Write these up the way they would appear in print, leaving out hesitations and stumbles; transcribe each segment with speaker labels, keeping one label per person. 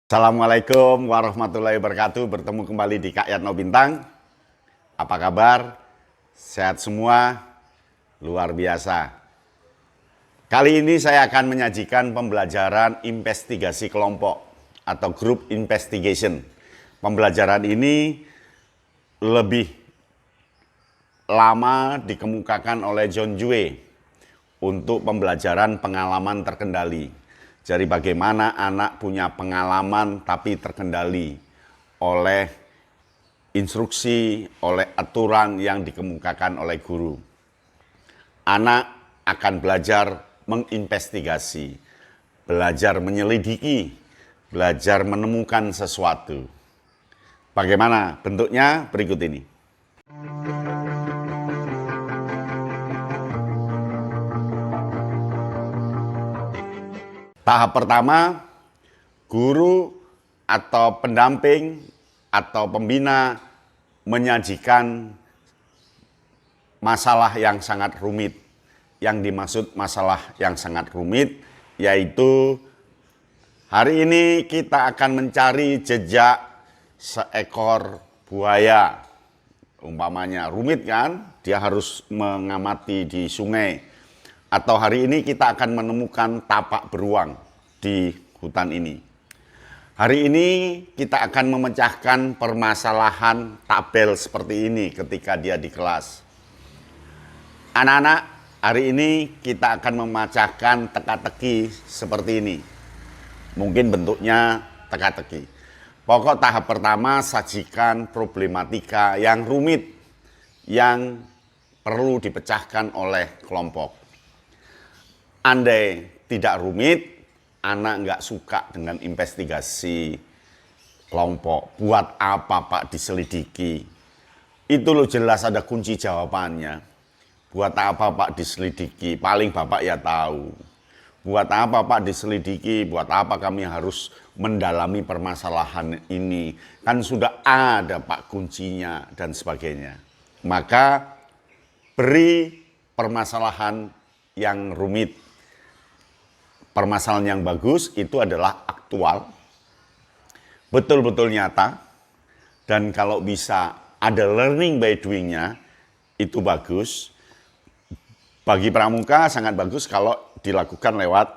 Speaker 1: Assalamualaikum warahmatullahi wabarakatuh. Bertemu kembali di Kak Yatno Bintang. Apa kabar? Sehat semua? Luar biasa. Kali ini saya akan menyajikan pembelajaran investigasi kelompok atau group investigation. Pembelajaran ini lebih lama dikemukakan oleh John Dewey untuk pembelajaran pengalaman terkendali. Jadi bagaimana anak punya pengalaman tapi terkendali oleh instruksi, oleh aturan yang dikemukakan oleh guru. Anak akan belajar menginvestigasi, belajar menyelidiki, belajar menemukan sesuatu. Bagaimana bentuknya? Berikut ini. Tahap pertama, guru atau pendamping atau pembina menyajikan masalah yang sangat rumit. Yang dimaksud masalah yang sangat rumit yaitu hari ini kita akan mencari jejak seekor buaya. Umpamanya rumit kan, dia harus mengamati di sungai. Atau hari ini kita akan menemukan tapak beruang di hutan ini. Hari ini kita akan memecahkan permasalahan tabel seperti ini ketika dia di kelas. Anak-anak, hari ini kita akan memecahkan teka-teki seperti ini. Mungkin bentuknya teka-teki. Pokok tahap pertama, sajikan problematika yang rumit yang perlu dipecahkan oleh kelompok. Andai tidak rumit, anak nggak suka dengan investigasi kelompok. Buat apa Pak diselidiki? Itu loh jelas ada kunci jawabannya. Buat apa Pak diselidiki? Paling Bapak ya tahu. Buat apa Pak diselidiki? Buat apa kami harus mendalami permasalahan ini? Kan sudah ada Pak kuncinya dan sebagainya. Maka beri permasalahan yang rumit. Permasalahan yang bagus itu adalah aktual, betul-betul nyata, dan kalau bisa ada learning by doing-nya, itu bagus. Bagi pramuka sangat bagus kalau dilakukan lewat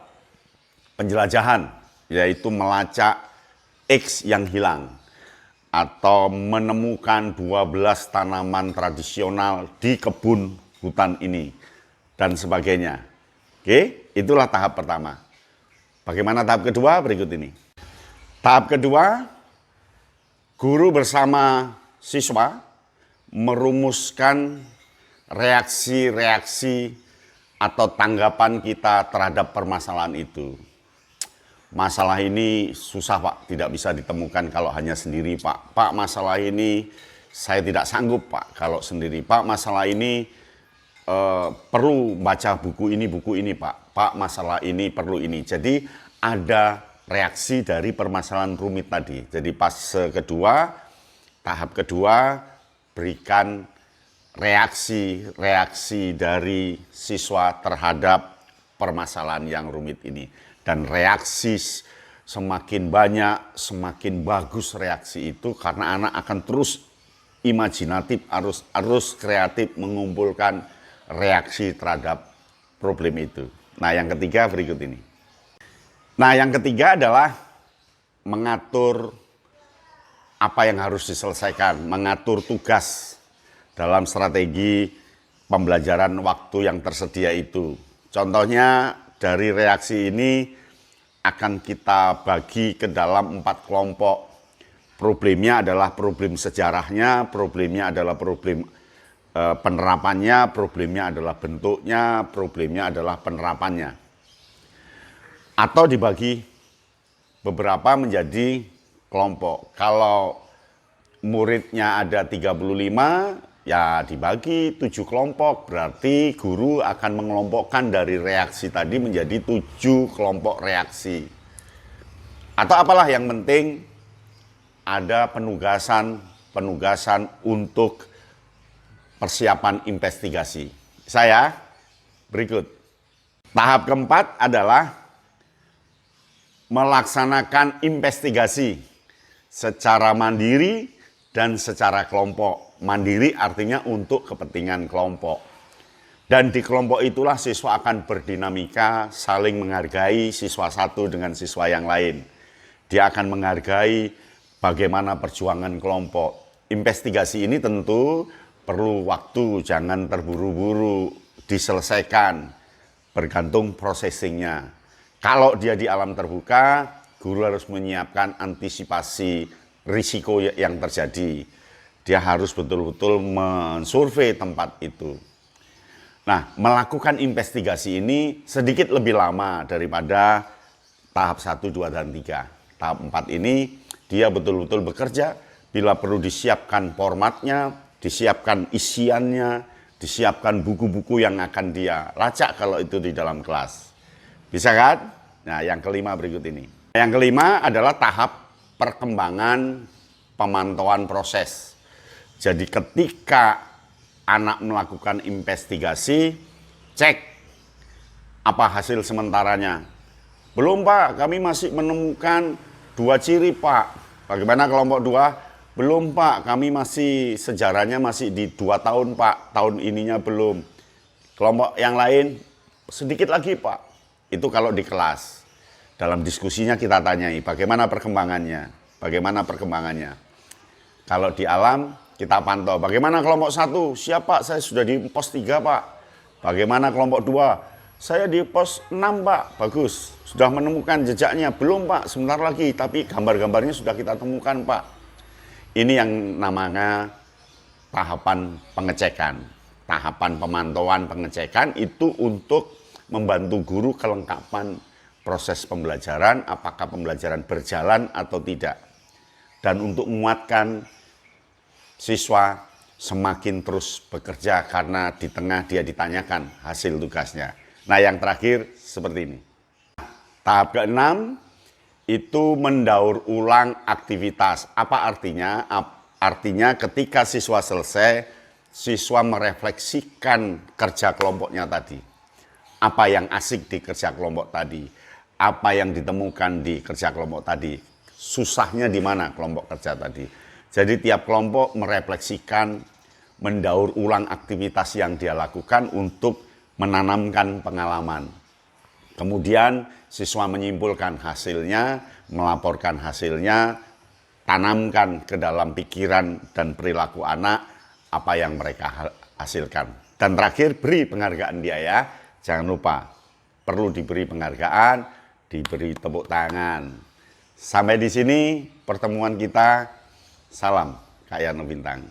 Speaker 1: penjelajahan, yaitu melacak X yang hilang, atau menemukan 12 tanaman tradisional di kebun hutan ini, dan sebagainya. Oke, itulah tahap pertama. Bagaimana tahap kedua? Berikut ini. Tahap kedua, guru bersama siswa merumuskan reaksi-reaksi atau tanggapan kita terhadap permasalahan itu. Masalah ini susah Pak, tidak bisa ditemukan kalau hanya sendiri Pak. Pak, masalah ini saya tidak sanggup Pak kalau sendiri. Pak, masalah ini perlu baca buku ini Pak. Pak, masalah ini perlu ini. Jadi ada reaksi dari permasalahan rumit tadi. Jadi fase kedua, tahap kedua, berikan reaksi dari siswa terhadap permasalahan yang rumit ini. Dan reaksi semakin banyak, semakin bagus reaksi itu karena anak akan terus imajinatif, harus kreatif mengumpulkan reaksi terhadap problem itu. Nah, yang ketiga berikut ini. Nah, yang ketiga adalah mengatur apa yang harus diselesaikan, mengatur tugas dalam strategi pembelajaran waktu yang tersedia itu. Contohnya dari reaksi ini akan kita bagi ke dalam 4 kelompok. Problemnya adalah problem sejarahnya, problemnya adalah problem penerapannya, problemnya adalah bentuknya, problemnya adalah penerapannya. Atau dibagi beberapa menjadi kelompok. Kalau muridnya ada 35, ya dibagi 7 kelompok. Berarti guru akan mengelompokkan dari reaksi tadi menjadi 7 kelompok reaksi. Atau apalah yang penting ada penugasan untuk persiapan investigasi. Berikut. Tahap keempat adalah melaksanakan investigasi secara mandiri dan secara kelompok. Mandiri artinya untuk kepentingan kelompok. Dan di kelompok itulah siswa akan berdinamika, saling menghargai siswa satu dengan siswa yang lain. Dia akan menghargai bagaimana perjuangan kelompok. Investigasi ini tentu perlu waktu, jangan terburu-buru diselesaikan, bergantung processingnya. Kalau dia di alam terbuka, guru harus menyiapkan antisipasi risiko yang terjadi. Dia harus betul-betul mensurvei tempat itu. Nah, melakukan investigasi ini sedikit lebih lama daripada tahap 1, 2, dan 3. Tahap 4 ini dia betul-betul bekerja, bila perlu disiapkan formatnya, disiapkan isiannya, disiapkan buku-buku yang akan dia lacak kalau itu di dalam kelas. Bisa kan? Nah, yang kelima berikut ini. Yang kelima adalah tahap perkembangan pemantauan proses. Jadi ketika anak melakukan investigasi, cek apa hasil sementaranya. Belum Pak, kami masih menemukan 2 ciri Pak. Bagaimana kelompok 2? Belum Pak, kami masih sejarahnya masih di 2 tahun Pak, tahun ininya belum. Kelompok yang lain sedikit lagi Pak. Itu kalau di kelas. Dalam diskusinya kita tanyai bagaimana perkembangannya. Bagaimana perkembangannya. Kalau di alam kita pantau, bagaimana kelompok 1? Siap Pak, saya sudah di pos 3 Pak. Bagaimana kelompok 2? Saya di pos 6 Pak, bagus. Sudah menemukan jejaknya? Belum Pak, sebentar lagi. Tapi gambar-gambarnya sudah kita temukan Pak. Ini yang namanya tahapan pengecekan. Tahapan pemantauan pengecekan itu untuk membantu guru kelengkapan proses pembelajaran, apakah pembelajaran berjalan atau tidak. Dan untuk menguatkan siswa semakin terus bekerja karena di tengah dia ditanyakan hasil tugasnya. Nah, yang terakhir seperti ini. Tahap ke-6 itu mendaur ulang aktivitas. Apa artinya? Artinya ketika siswa selesai, siswa merefleksikan kerja kelompoknya tadi. Apa yang asik di kerja kelompok tadi? Apa yang ditemukan di kerja kelompok tadi? Susahnya di mana kelompok kerja tadi? Jadi tiap kelompok merefleksikan, mendaur ulang aktivitas yang dia lakukan untuk menanamkan pengalaman. Kemudian siswa menyimpulkan hasilnya, melaporkan hasilnya, tanamkan ke dalam pikiran dan perilaku anak apa yang mereka hasilkan. Dan terakhir, beri penghargaan dia ya. Jangan lupa, perlu diberi penghargaan, diberi tepuk tangan. Sampai di sini pertemuan kita. Salam Kak Yano Bintang.